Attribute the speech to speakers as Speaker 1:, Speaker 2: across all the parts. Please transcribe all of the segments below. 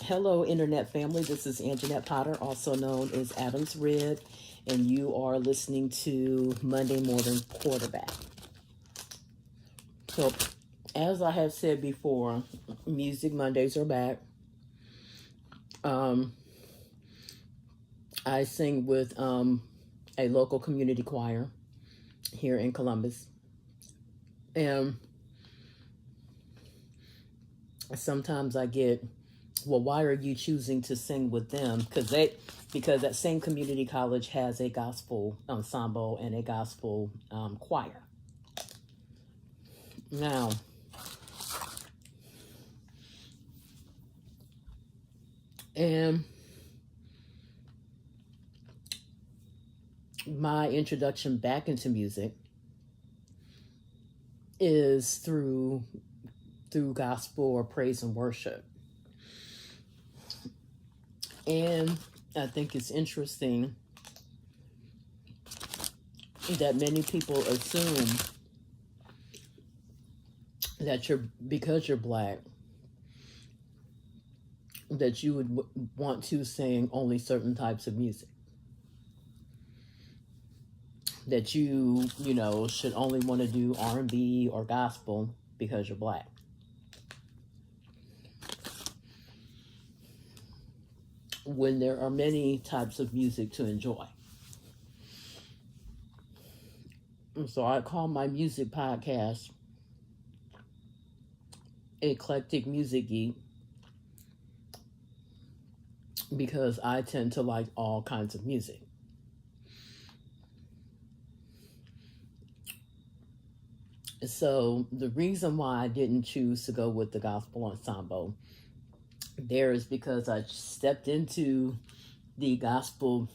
Speaker 1: Hello, Internet family. This is Anjanette Potter, also known as Adam's Rib, and you are listening to Monday Morning Quarterback. So, as I have said before, Music Mondays are back. Um, I sing with a local community choir here in Columbus, and sometimes I get, well, why are you choosing to sing with them? Because that same community college has a gospel ensemble and a gospel choir. Now, and my introduction back into music is through gospel or praise and worship. And I think it's interesting that many people assume that because you're black, that you would want to sing only certain types of music. That you should only want to do R&B or gospel because you're black. When there are many types of music to enjoy. So I call my music podcast Eclectic Music Geek because I tend to like all kinds of music. So the reason why I didn't choose to go with the gospel ensemble there is because I stepped into the gospel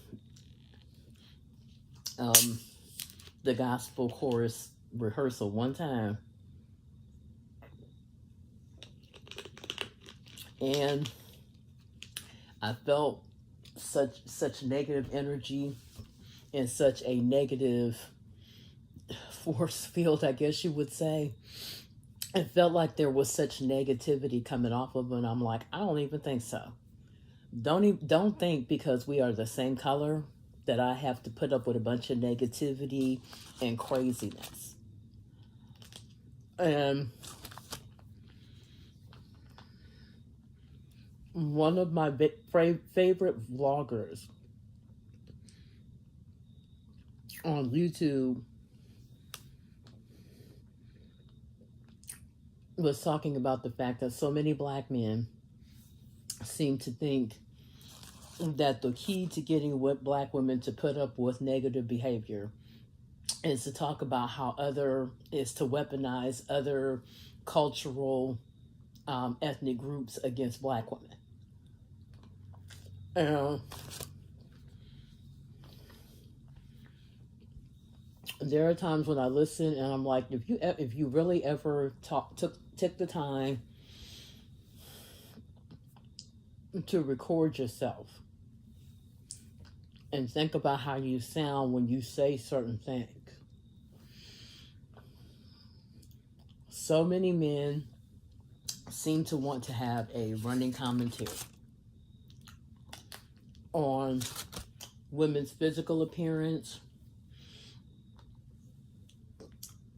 Speaker 1: chorus rehearsal one time, and I felt such negative energy and such a negative force field, I guess you would say. It felt like there was such negativity coming off of it, and I'm like, I don't even think so. Don't think because we are the same color that I have to put up with a bunch of negativity and craziness. And one of my favorite vloggers on YouTube was talking about the fact that so many black men seem to think that the key to getting black women to put up with negative behavior is to talk about how is to weaponize other cultural ethnic groups against black women. There are times when I listen and I'm like, if you really ever took the time to record yourself and think about how you sound when you say certain things. So many men seem to want to have a running commentary on women's physical appearance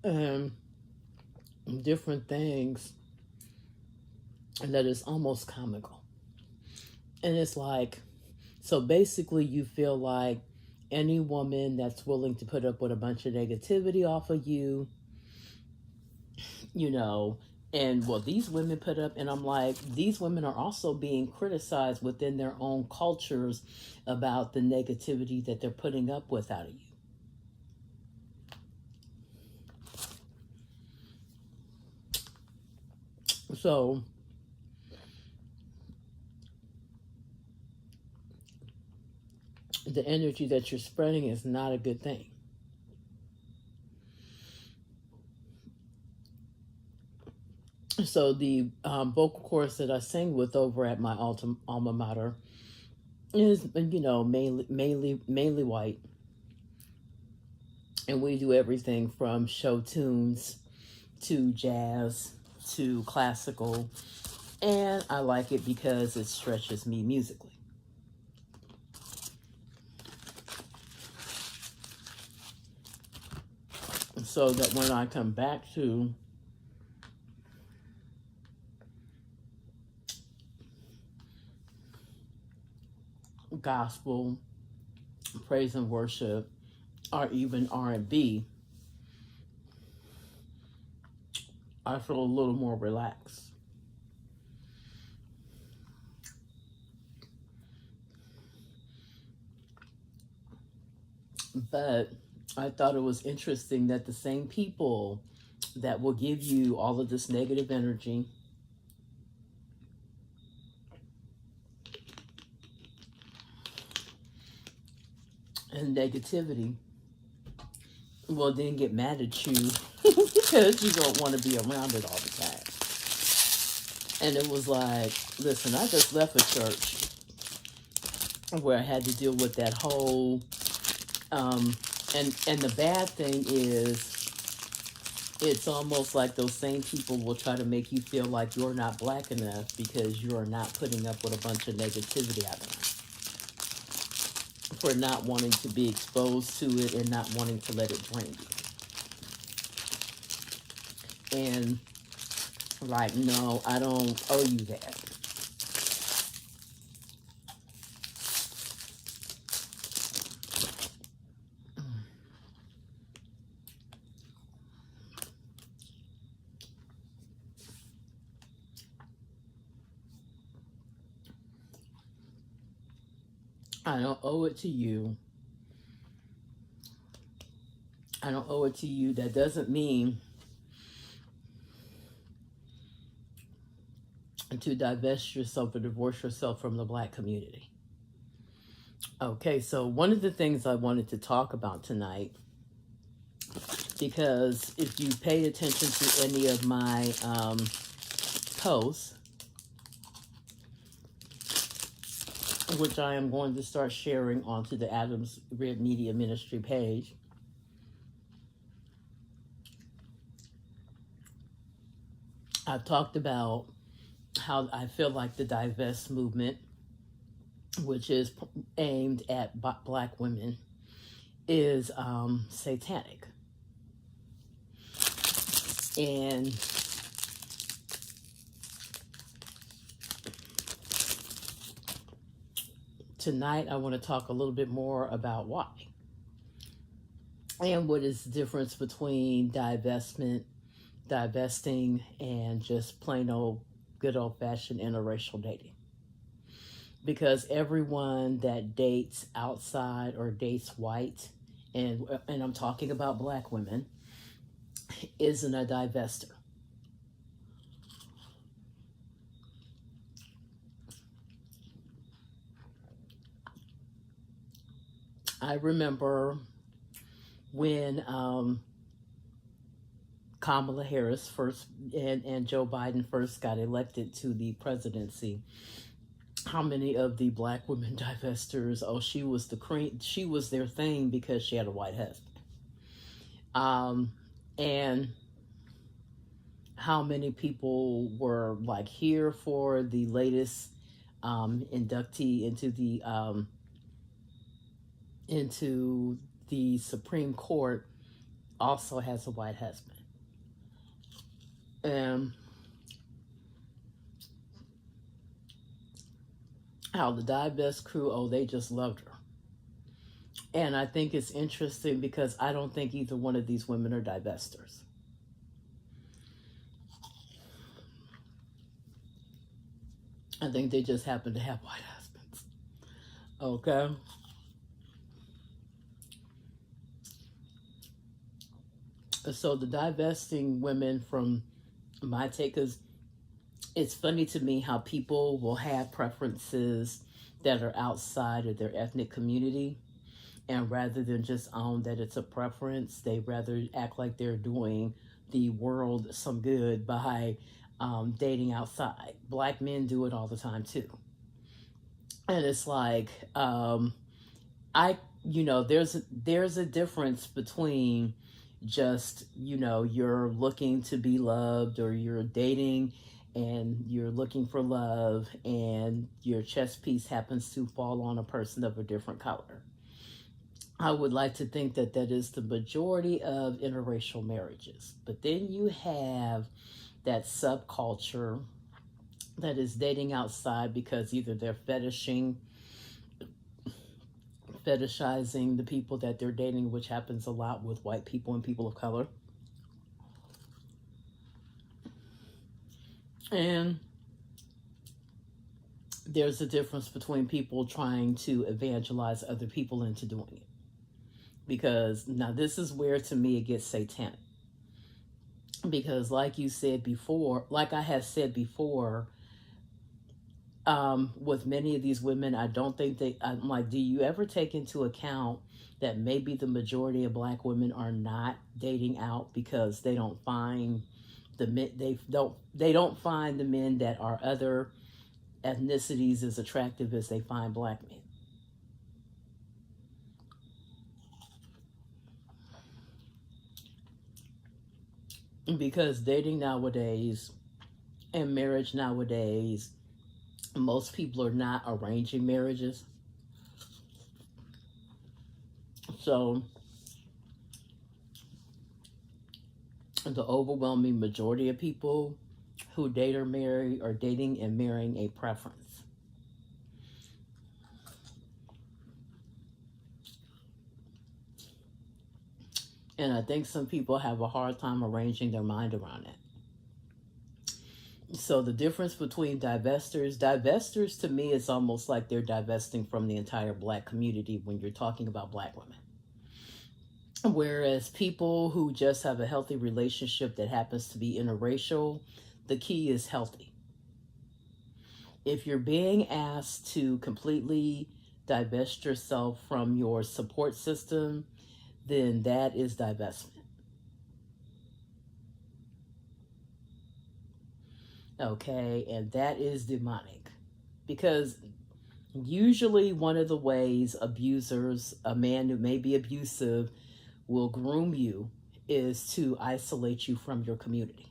Speaker 1: and different things, and that is almost comical. And it's like, so basically you feel like any woman that's willing to put up with a bunch of negativity off of you, and well, these women put up, and I'm like, these women are also being criticized within their own cultures about the negativity that they're putting up with out of you. So the energy that you're spreading is not a good thing. So the vocal course that I sing with over at my alma mater is, mainly white, and we do everything from show tunes to jazz to classical, And I like it because it stretches me musically. So that when I come back to gospel, praise and worship, or even R&B, I feel a little more relaxed. But I thought it was interesting that the same people that will give you all of this negative energy and negativity will then get mad at you because you don't want to be around it all the time. And it was like, listen, I just left a church where I had to deal with that whole, and the bad thing is, it's almost like those same people will try to make you feel like you're not black enough because you are not putting up with a bunch of negativity out there, for not wanting to be exposed to it and not wanting to let it drain you. And like, no, I don't owe you that. I don't owe it to you. I don't owe it to you. That doesn't mean to divest yourself or divorce yourself from the black community. Okay, so one of the things I wanted to talk about tonight, because if you paid attention to any of my posts, which I am going to start sharing onto the Adams Red Media Ministry page, I've talked about how I feel like the divest movement, which is aimed at black women, is satanic. And tonight I want to talk a little bit more about why and what is the difference between divesting, and just plain old good old-fashioned interracial dating. Because everyone that dates outside or dates white, and I'm talking about black women, isn't a divester. I remember when Kamala Harris first and Joe Biden first got elected to the presidency, how many of the black women divestors, she was the cream, she was their thing because she had a white husband. And how many people were like here for the latest inductee into the Supreme Court also has a white husband. How the divest crew, they just loved her. And I think it's interesting because I don't think either one of these women are divestors. I think they just happen to have white husbands. Okay? So the divesting women, from my take, is it's funny to me how people will have preferences that are outside of their ethnic community, and rather than just own that it's a preference, they rather act like they're doing the world some good by dating outside. Black men do it all the time too. And it's like, there's a difference between just, you're looking to be loved, or you're dating and you're looking for love, and your chess piece happens to fall on a person of a different color. I would like to think that that is the majority of interracial marriages. But then you have that subculture that is dating outside because either they're fetishizing the people that they're dating, which happens a lot with white people and people of color. And there's a difference between people trying to evangelize other people into doing it. Because now this is where, to me, it gets satanic. Because like you said before, like I have said before, with many of these women, I don't think I'm like, do you ever take into account that maybe the majority of black women are not dating out because they don't find the men, they don't find the men that are other ethnicities as attractive as they find black men? Because dating nowadays and marriage nowadays, most people are not arranging marriages. So the overwhelming majority of people who date or marry are dating and marrying a preference. And I think some people have a hard time arranging their mind around it. So the difference between divestors to me, is almost like they're divesting from the entire black community when you're talking about black women. Whereas people who just have a healthy relationship that happens to be interracial, the key is healthy. If you're being asked to completely divest yourself from your support system, then that is divestment. Okay, and that is demonic. Because usually one of the ways abusers, a man who may be abusive, will groom you is to isolate you from your community.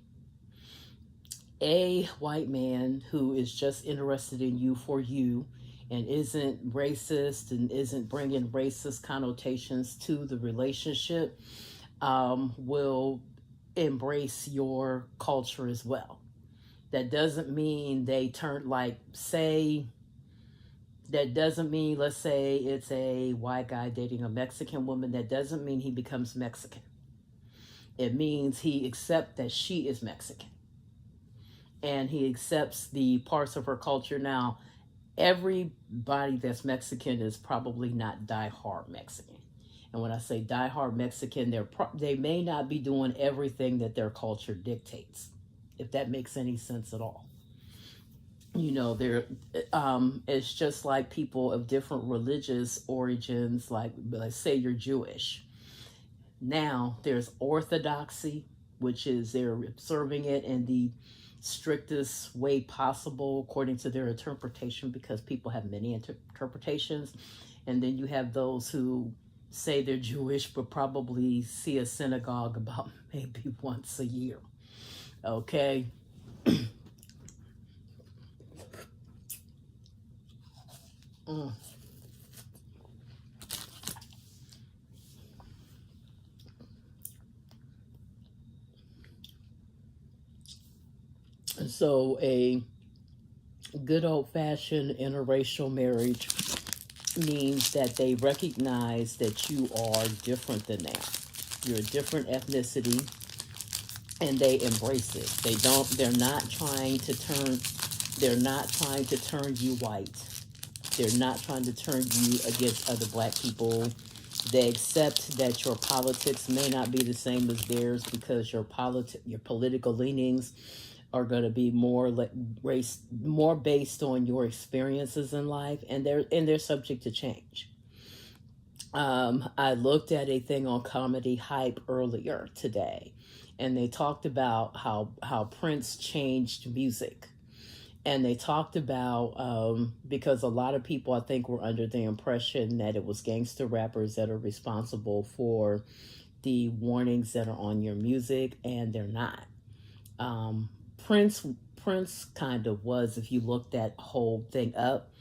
Speaker 1: A white man who is just interested in you for you and isn't racist and isn't bringing racist connotations to the relationship will embrace your culture as well. That doesn't mean they turn, like, say, that doesn't mean, let's say it's a white guy dating a Mexican woman, that doesn't mean he becomes Mexican. It means he accepts that she is Mexican. And he accepts the parts of her culture. Now, everybody that's Mexican is probably not die-hard Mexican. And when I say die-hard Mexican, they may not be doing everything that their culture dictates, if that makes any sense at all. You know, it's just like people of different religious origins, like, let's say you're Jewish. Now, there's orthodoxy, which is they're observing it in the strictest way possible according to their interpretation, because people have many interpretations. And then you have those who say they're Jewish but probably see a synagogue about maybe once a year. Okay. So a good old-fashioned interracial marriage means that they recognize that you are different than they are. You're a different ethnicity, and they embrace it. They're not trying to turn you white. They're not trying to turn you against other black people. They accept that your politics may not be the same as theirs, because your political leanings are going to be more based on your experiences in life, and they're subject to change. I looked at a thing on Comedy Hype earlier today, and they talked about how Prince changed music. And they talked about, because a lot of people, I think, were under the impression that it was gangster rappers that are responsible for the warnings that are on your music, and they're not. Prince kind of was, if you look that whole thing up.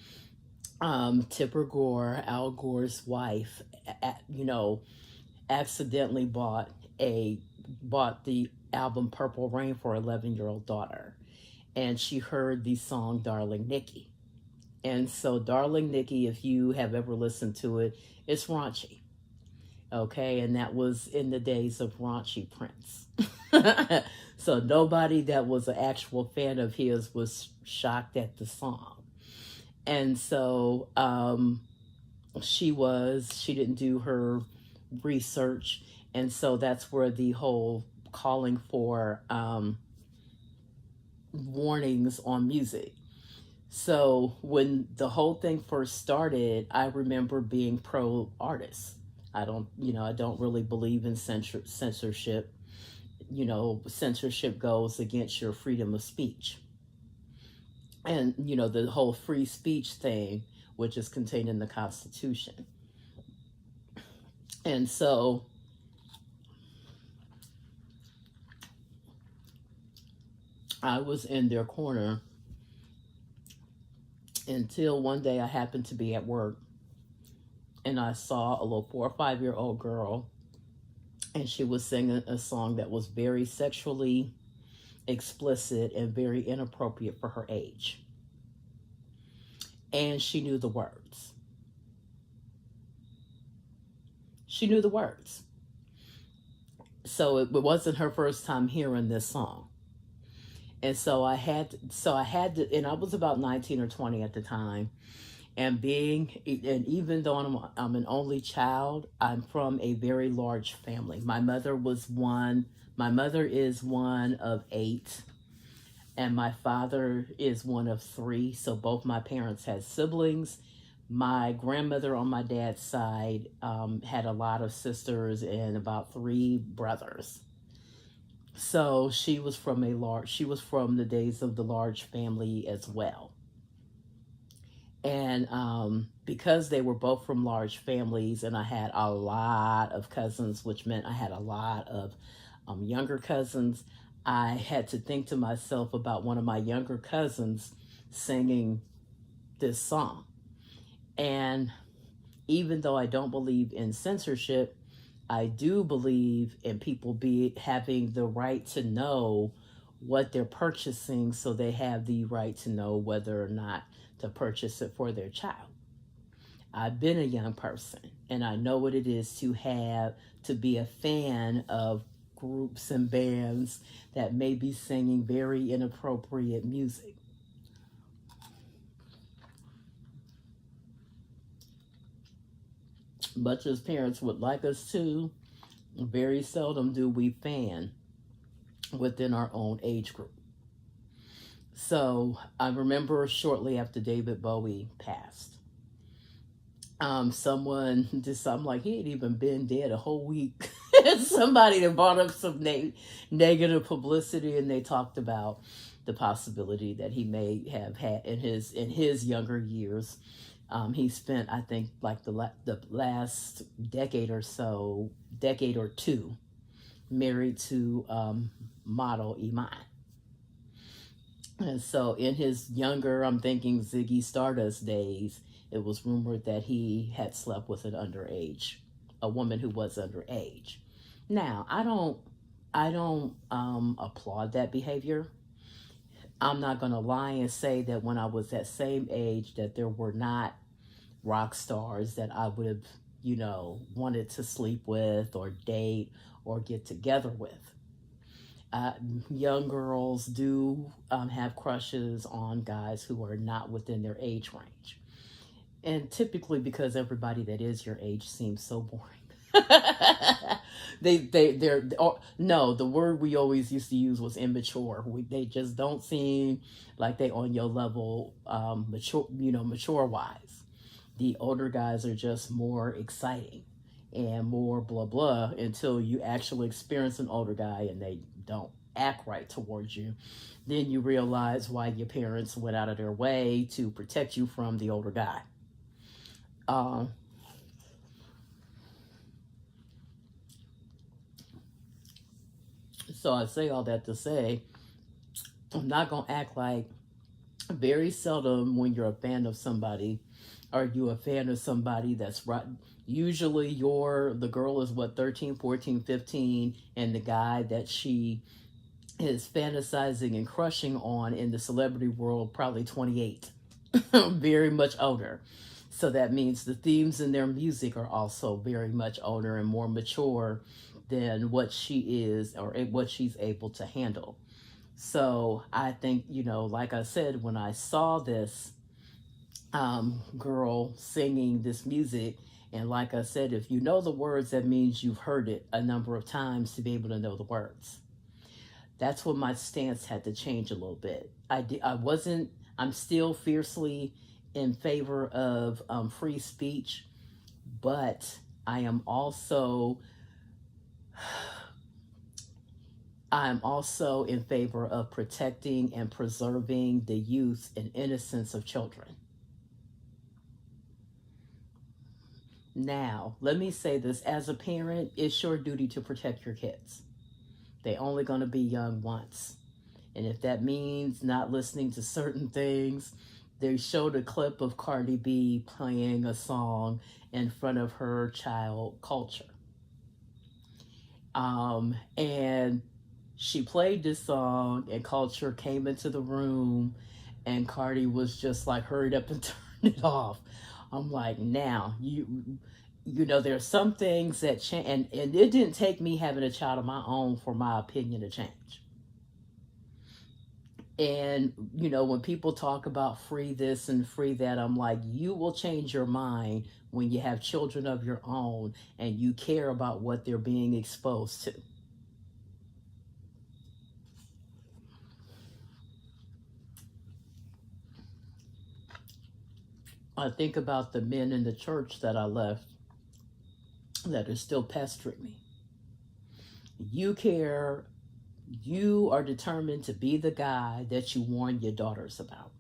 Speaker 1: Tipper Gore, Al Gore's wife, accidentally bought the album Purple Rain for her 11-year-old daughter, and she heard the song Darling Nikki. And so Darling Nikki, if you have ever listened to it, it's raunchy. Okay, and that was in the days of raunchy Prince. So nobody that was an actual fan of his was shocked at the song. And so she didn't do her research, and so that's where the whole calling for warnings on music. So when the whole thing first started, I remember being pro artist. I don't really believe in censorship. Censorship goes against your freedom of speech. And, the whole free speech thing, which is contained in the Constitution. And so I was in their corner until one day I happened to be at work and I saw a little 4 or 5-year-old girl, and she was singing a song that was very sexually explicit and very inappropriate for her age. And she knew the words. She knew the words. So it wasn't her first time hearing this song. And so I had to, and I was about 19 or 20 at the time. And even though I'm an only child, I'm from a very large family. My mother is one of 8, and my father is one of 3. So both my parents had siblings. My grandmother on my dad's side had a lot of sisters and about 3 brothers. So she was from the days of the large family as well. And because they were both from large families, and I had a lot of cousins, which meant I had a lot of younger cousins, I had to think to myself about one of my younger cousins singing this song. And even though I don't believe in censorship, I do believe in people having the right to know what they're purchasing, so they have the right to know whether or not to purchase it for their child. I've been a young person, and I know what it is to be a fan of groups and bands that may be singing very inappropriate music. Much as parents would like us to, very seldom do we fan within our own age group. So I remember shortly after David Bowie passed, I'm like, he had even been dead a whole week. Somebody that brought up some negative publicity, and they talked about the possibility that he may have had in his younger years. He spent, I think, like the last decade or 2, married to model Iman. And so in his younger, I'm thinking Ziggy Stardust days, it was rumored that he had slept with a woman who was underage. Now, I don't applaud that behavior. I'm not going to lie and say that when I was that same age that there were not rock stars that I would have, wanted to sleep with or date or get together with. Young girls do have crushes on guys who are not within their age range. And typically because everybody that is your age seems so boring. The word we always used to use was immature. They just don't seem like they on your level, mature wise. The older guys are just more exciting and more blah blah until you actually experience an older guy and they don't act right towards you. Then you realize why your parents went out of their way to protect you from the older guy. So I say all that to say, I'm not going to act like, very seldom when you're a fan of somebody, are you a fan of somebody that's right. Usually the girl is what, 13, 14, 15, and the guy that she is fantasizing and crushing on in the celebrity world, probably 28. Very much older. So that means the themes in their music are also very much older and more mature than what she is or what she's able to handle. So I think, like I said, when I saw this girl singing this music, and like I said, if you know the words, that means you've heard it a number of times to be able to know the words. That's when my stance had to change a little bit. I'm still fiercely in favor of free speech, but I'm also in favor of protecting and preserving the youth and innocence of children. Now, let me say this. As a parent, it's your duty to protect your kids. They're only going to be young once. And if that means not listening to certain things, they showed a clip of Cardi B playing a song in front of her child, Culture. And she played this song, and Culture came into the room, and Cardi was just like, hurried up and turned it off. I'm like, now, there's some things that change, and it didn't take me having a child of my own for my opinion to change. And, when people talk about free this and free that, I'm like, you will change your mind when you have children of your own and you care about what they're being exposed to. I think about the men in the church that I left that are still pestering me. You care. You are determined to be the guy that you warn your daughters about.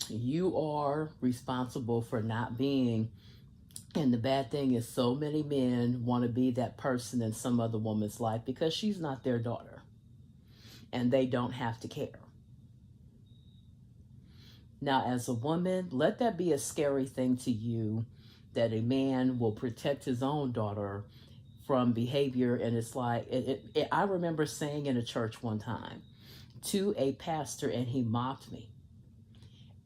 Speaker 1: You are responsible for not being, and the bad thing is so many men want to be that person in some other woman's life because she's not their daughter. And they don't have to care. Now, as a woman, let that be a scary thing to you, that a man will protect his own daughter from behavior. And it's like, I remember saying in a church one time to a pastor, and he mocked me.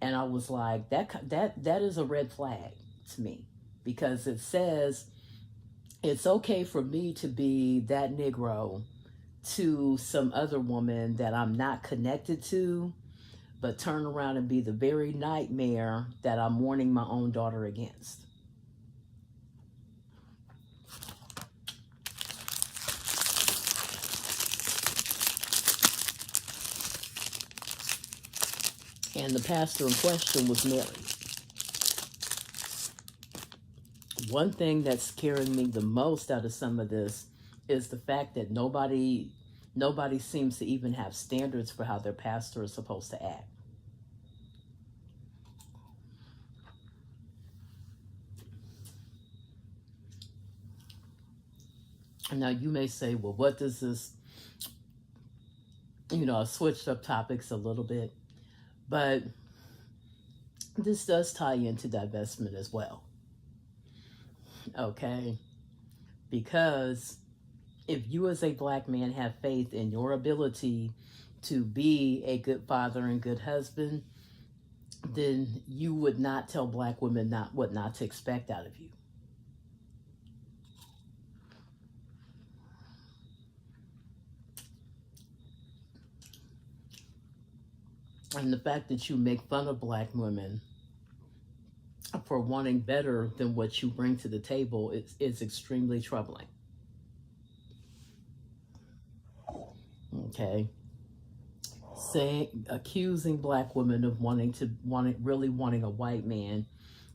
Speaker 1: And I was like, that is a red flag to me, because it says it's okay for me to be that Negro to some other woman that I'm not connected to, but turn around and be the very nightmare that I'm warning my own daughter against. And the pastor in question was married. One thing that's scaring me the most out of some of this is the fact that nobody seems to even have standards for how their pastor is supposed to act. Now you may say, well, what does this, I switched up topics a little bit, but this does tie into divestment as well. Okay? Because if you as a black man have faith in your ability to be a good father and good husband, then you would not tell black women what not to expect out of you. And the fact that you make fun of black women for wanting better than what you bring to the table is extremely troubling. Okay? Accusing black women of really wanting a white man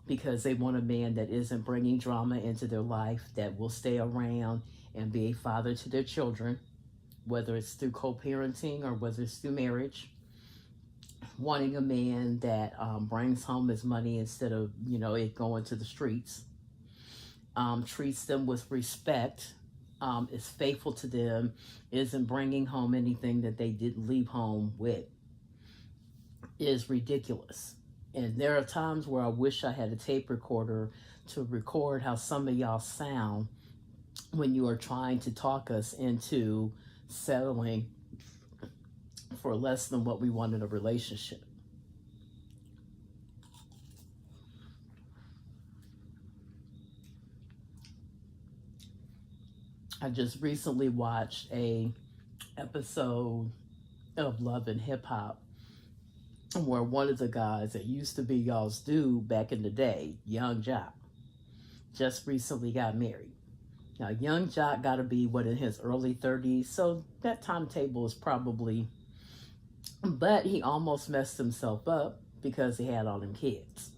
Speaker 1: because they want a man that isn't bringing drama into their life, that will stay around and be a father to their children, whether it's through co-parenting or whether it's through marriage. wanting a man that brings home his money instead of, it going to the streets, treats them with respect, is faithful to them, isn't bringing home anything that they didn't leave home with, is ridiculous. And there are times where I wish I had a tape recorder to record how some of y'all sound when you are trying to talk us into settling for less than what we want in a relationship. I just recently watched a episode of Love and Hip Hop where one of the guys that used to be y'all's dude back in the day, Young Jock, just recently got married. Now, Young Jock got to be in his early 30s, so that timetable is probably, but he almost messed himself up because he had all them kids.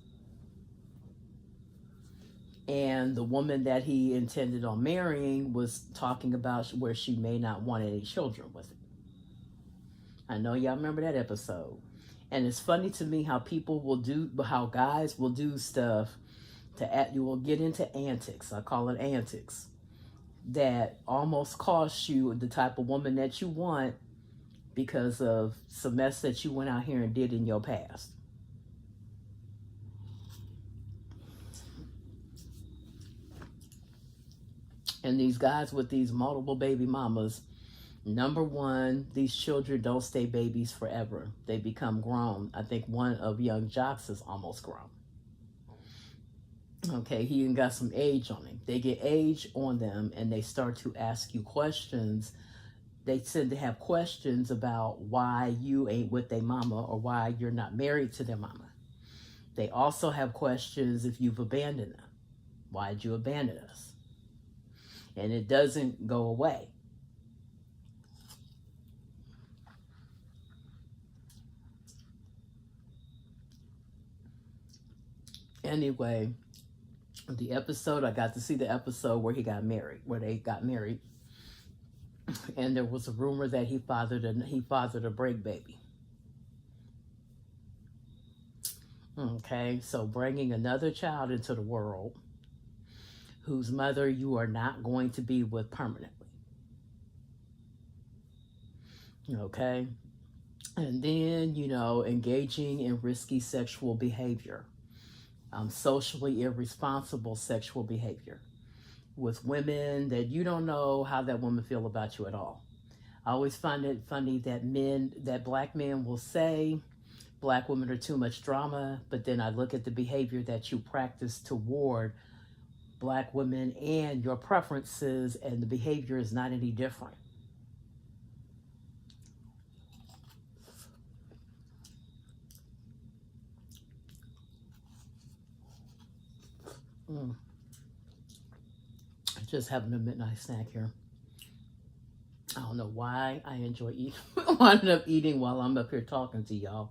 Speaker 1: And the woman that he intended on marrying was talking about where she may not want any children with it. I know y'all remember that episode. And it's funny to me how how guys will do stuff you will get into antics. I call it antics. That almost cost you the type of woman that you want because of some mess that you went out here and did in your past. And these guys with these multiple baby mamas, number one, these children don't stay babies forever. They become grown. I think one of Young Jock's is almost grown. Okay, he even got some age on him. They get age on them and they start to ask you questions. They tend to have questions about why you ain't with their mama or why you're not married to their mama. They also have questions if you've abandoned them. Why'd you abandon us? And it doesn't go away. Anyway, I got to see the episode where they got married. And there was a rumor that he fathered a break baby. Okay, so bringing another child into the world whose mother you are not going to be with permanently. Okay, and then, engaging in risky sexual behavior, socially irresponsible sexual behavior with women that you don't know how that woman feel about you at all. I always find it funny that black men will say black women are too much drama, but then I look at the behavior that you practice toward black women and your preferences, and the behavior is not any different. Just having a midnight snack here. I don't know why I enjoy eating. I end up eating while I'm up here talking to y'all.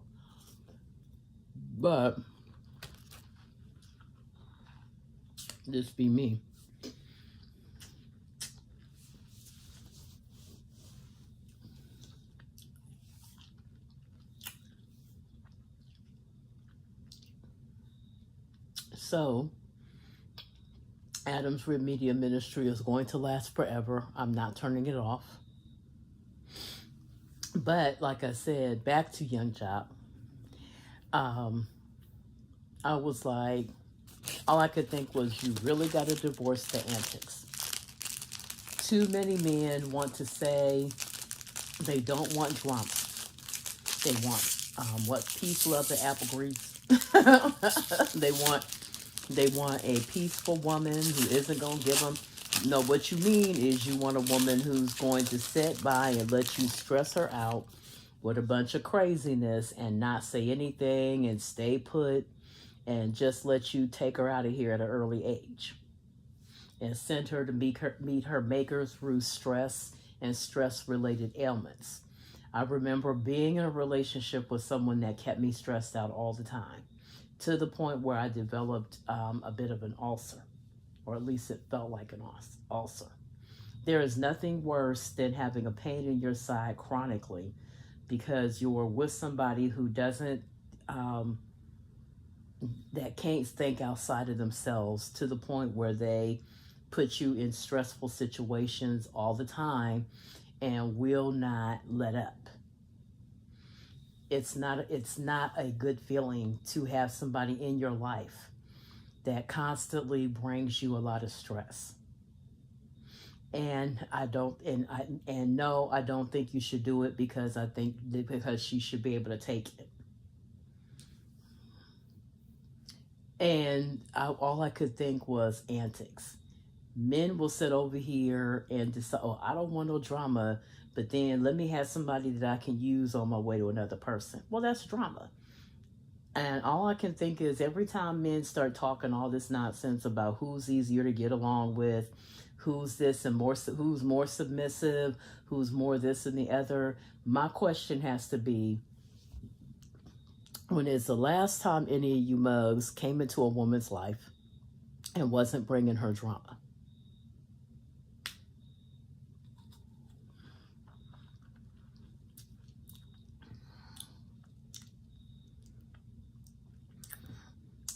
Speaker 1: But this be me. So, Adam's Rib Media Ministry is going to last forever. I'm not turning it off. But like I said, back to Young Jock. I was like, all I could think was, you really got to divorce the antics. Too many men want to say they don't want drama. They want peace, love, and apple grease. They want a peaceful woman who isn't going to give them. No, what you mean is you want a woman who's going to sit by and let you stress her out with a bunch of craziness and not say anything and stay put and just let you take her out of here at an early age and send her to meet her maker through stress and stress-related ailments. I remember being in a relationship with someone that kept me stressed out all the time, to the point where I developed a bit of an ulcer, or at least it felt like an ulcer. There is nothing worse than having a pain in your side chronically because you're with somebody who doesn't, um, that can't think outside of themselves to the point where they put you in stressful situations all the time and will not let up. It's not a good feeling to have somebody in your life that constantly brings you a lot of stress. And no, I don't think you should do it, because I think that because she should be able to take it. And all I could think was antics. Men will sit over here and decide, oh, I don't want no drama, but then let me have somebody that I can use on my way to another person. Well, that's drama. And all I can think is every time men start talking all this nonsense about who's easier to get along with, who's this and more, who's more submissive, who's more this and the other, my question has to be, when is the last time any of you mugs came into a woman's life and wasn't bringing her drama?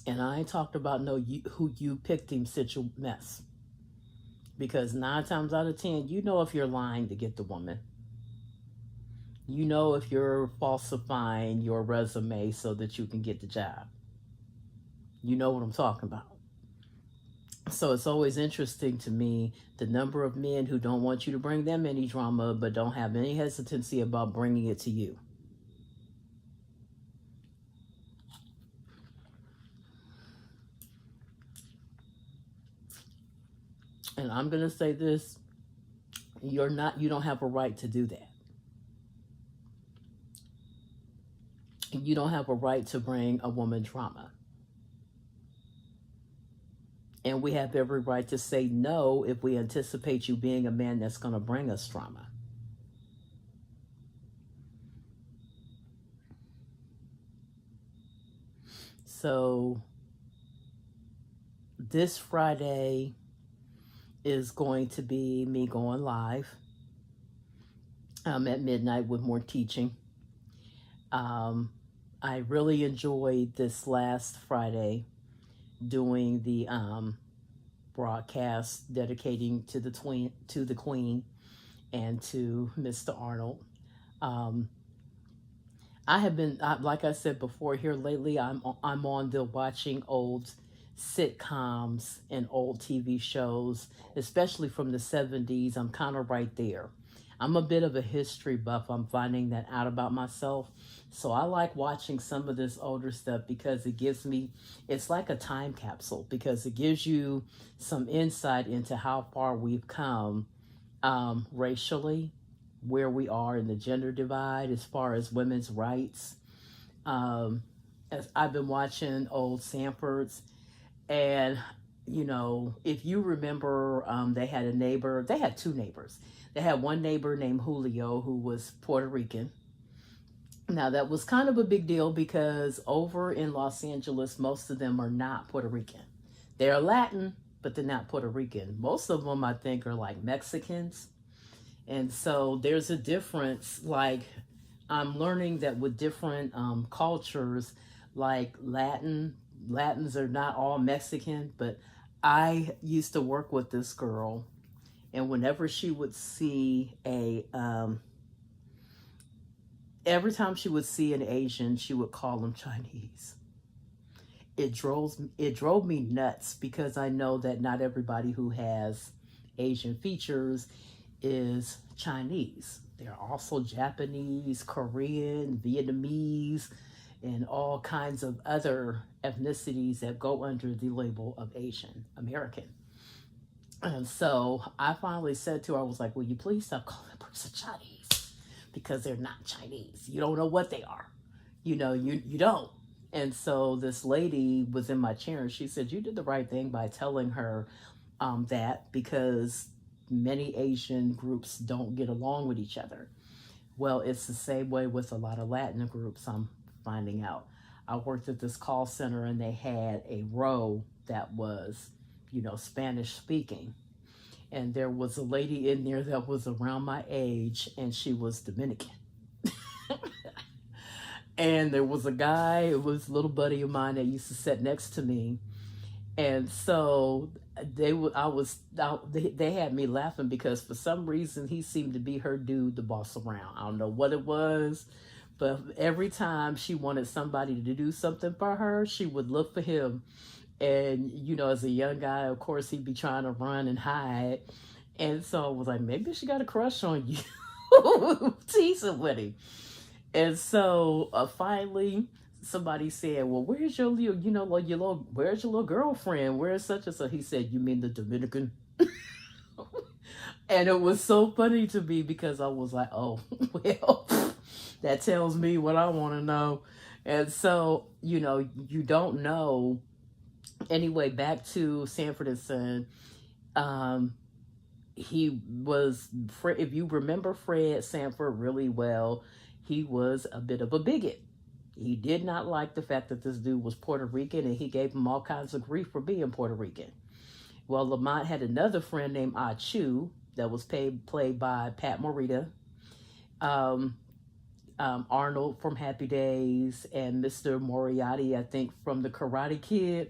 Speaker 1: And I ain't talked about no who you picked him mess. Because 9 times out of 10, you know if you're lying to get the woman. You know if you're falsifying your resume so that you can get the job. You know what I'm talking about. So it's always interesting to me the number of men who don't want you to bring them any drama, but don't have any hesitancy about bringing it to you. And I'm going to say this, you don't have a right to do that. You don't have a right to bring a woman drama. And we have every right to say no if we anticipate you being a man that's going to bring us drama. So this Friday is going to be me going live at midnight with more teaching. I really enjoyed this last Friday doing the broadcast dedicating to the Queen and to Mr. Arnold. I have been, like I said before, here lately. I'm on the watching old sitcoms and old TV shows, especially from the 70s. I'm kind of right there. I'm a bit of a history buff. I'm finding that out about myself. So I like watching some of this older stuff because it's like a time capsule, because it gives you some insight into how far we've come racially, where we are in the gender divide as far as women's rights. As I've been watching old Sanfords, and if you remember, they had two neighbors. They had one neighbor named Julio who was Puerto Rican. Now that was kind of a big deal because over in Los Angeles, most of them are not Puerto Rican. They're Latin, but they're not Puerto Rican. Most of them, I think, are like Mexicans. And so there's a difference. Like, I'm learning that with different cultures, like Latins are not all Mexican, but I used to work with this girl, and whenever she would see every time she would see an Asian, she would call them Chinese. It drove me nuts, because I know that not everybody who has Asian features is Chinese. There are also Japanese, Korean, Vietnamese, and all kinds of other ethnicities that go under the label of Asian American. And so I finally said to her, I was like, will you please stop calling that person Chinese? Because they're not Chinese. You don't know what they are. You don't. And so this lady was in my chair, and she said, you did the right thing by telling her that, because many Asian groups don't get along with each other. Well, it's the same way with a lot of Latin groups, I'm finding out. I worked at this call center, and they had a row that was, Spanish speaking. And there was a lady in there that was around my age, and she was Dominican. And there was a guy, it was a little buddy of mine that used to sit next to me. And so they had me laughing because for some reason he seemed to be her dude to boss around. I don't know what it was, but every time she wanted somebody to do something for her, she would look for him. And, as a young guy, of course, he'd be trying to run and hide. And so I was like, maybe she got a crush on you. Teasing with him. And so finally, somebody said, well, where's your little, where's your little girlfriend? Where's such and such? He said, you mean the Dominican? And it was so funny to me because I was like, oh, well, that tells me what I want to know. And so, you don't know. Anyway, back to Sanford and Son. He was, if you remember Fred Sanford really well, he was a bit of a bigot. He did not like the fact that this dude was Puerto Rican, and he gave him all kinds of grief for being Puerto Rican. Well, Lamont had another friend named Achu that was played by Pat Morita, Arnold from Happy Days, and Mr. Moriarty, I think, from The Karate Kid.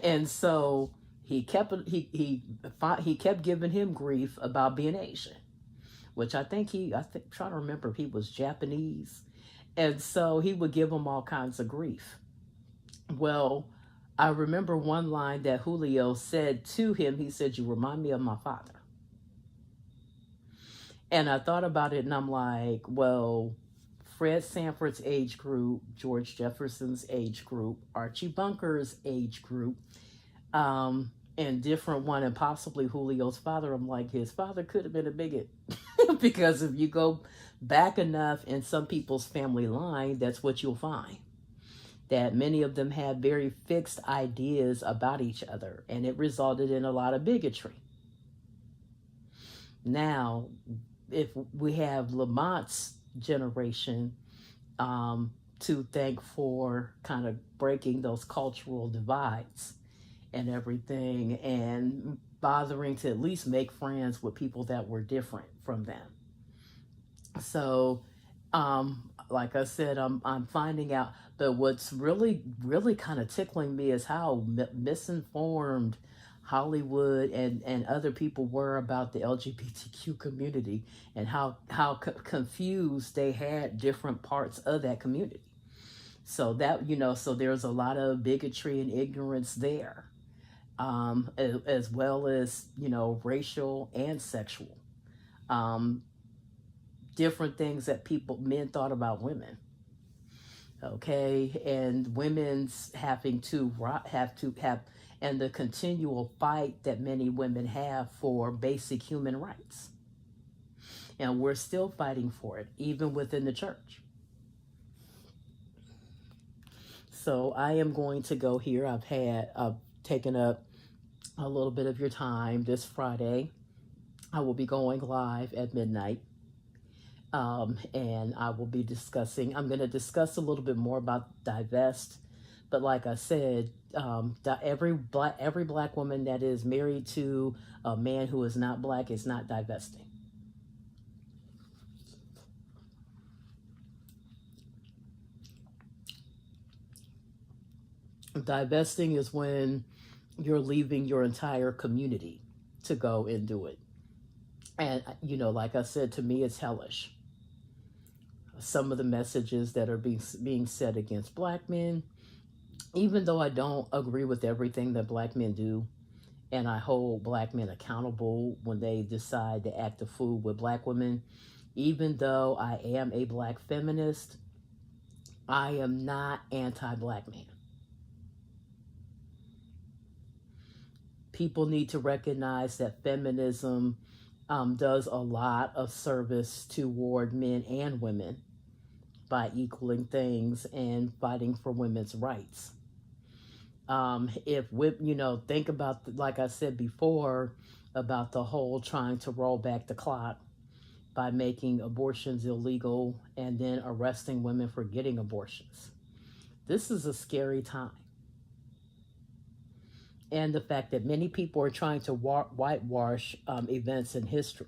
Speaker 1: And so he kept giving him grief about being Asian, which I think trying to remember if he was Japanese. And so he would give him all kinds of grief. Well, I remember one line that Julio said to him. He said, you remind me of my father. And I thought about it and I'm like, well, Fred Sanford's age group, George Jefferson's age group, Archie Bunker's age group, and different one, and possibly Julio's father. I'm like, his father could have been a bigot. Because if you go back enough in some people's family line, that's what you'll find. That many of them had very fixed ideas about each other, and it resulted in a lot of bigotry. Now, if we have Lamont's generation to thank for kind of breaking those cultural divides and everything, and bothering to at least make friends with people that were different from them. So, like I said, I'm finding out. But what's really, really kind of tickling me is how misinformed Hollywood and other people were about the LGBTQ community, and how confused they had different parts of that community. So that, so there's a lot of bigotry and ignorance there, as well as, racial and sexual, different things that men thought about women. Okay, and women's having to have, and the continual fight that many women have for basic human rights. And we're still fighting for it, even within the church. So I am going to go here. I've taken up a little bit of your time this Friday. I will be going live at midnight. And I will be I'm going to discuss a little bit more about divest. But like I said, every black woman that is married to a man who is not black is not divesting. Divesting is when you're leaving your entire community to go and do it. And, like I said, to me, it's hellish. Some of the messages that are being said against black men, even though I don't agree with everything that black men do, and I hold black men accountable when they decide to act a fool with black women, even though I am a black feminist, I am not anti-black man. People need to recognize that feminism does a lot of service toward men and women by equaling things and fighting for women's rights. Think about, like I said before, about the whole trying to roll back the clock by making abortions illegal and then arresting women for getting abortions. This is a scary time. And the fact that many people are trying to whitewash events in history.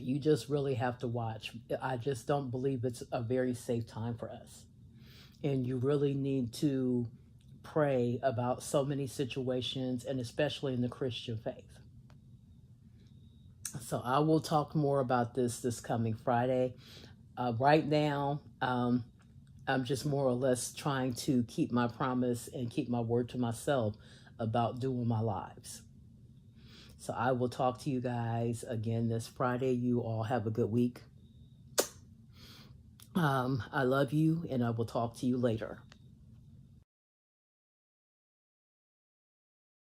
Speaker 1: You just really have to watch. I just don't believe it's a very safe time for us. And you really need to pray about so many situations, and especially in the Christian faith. So I will talk more about this coming Friday. Right now, I'm just more or less trying to keep my promise and keep my word to myself about doing my lives. So I will talk to you guys again this Friday. You all have a good week. I love you, and I will talk to you later.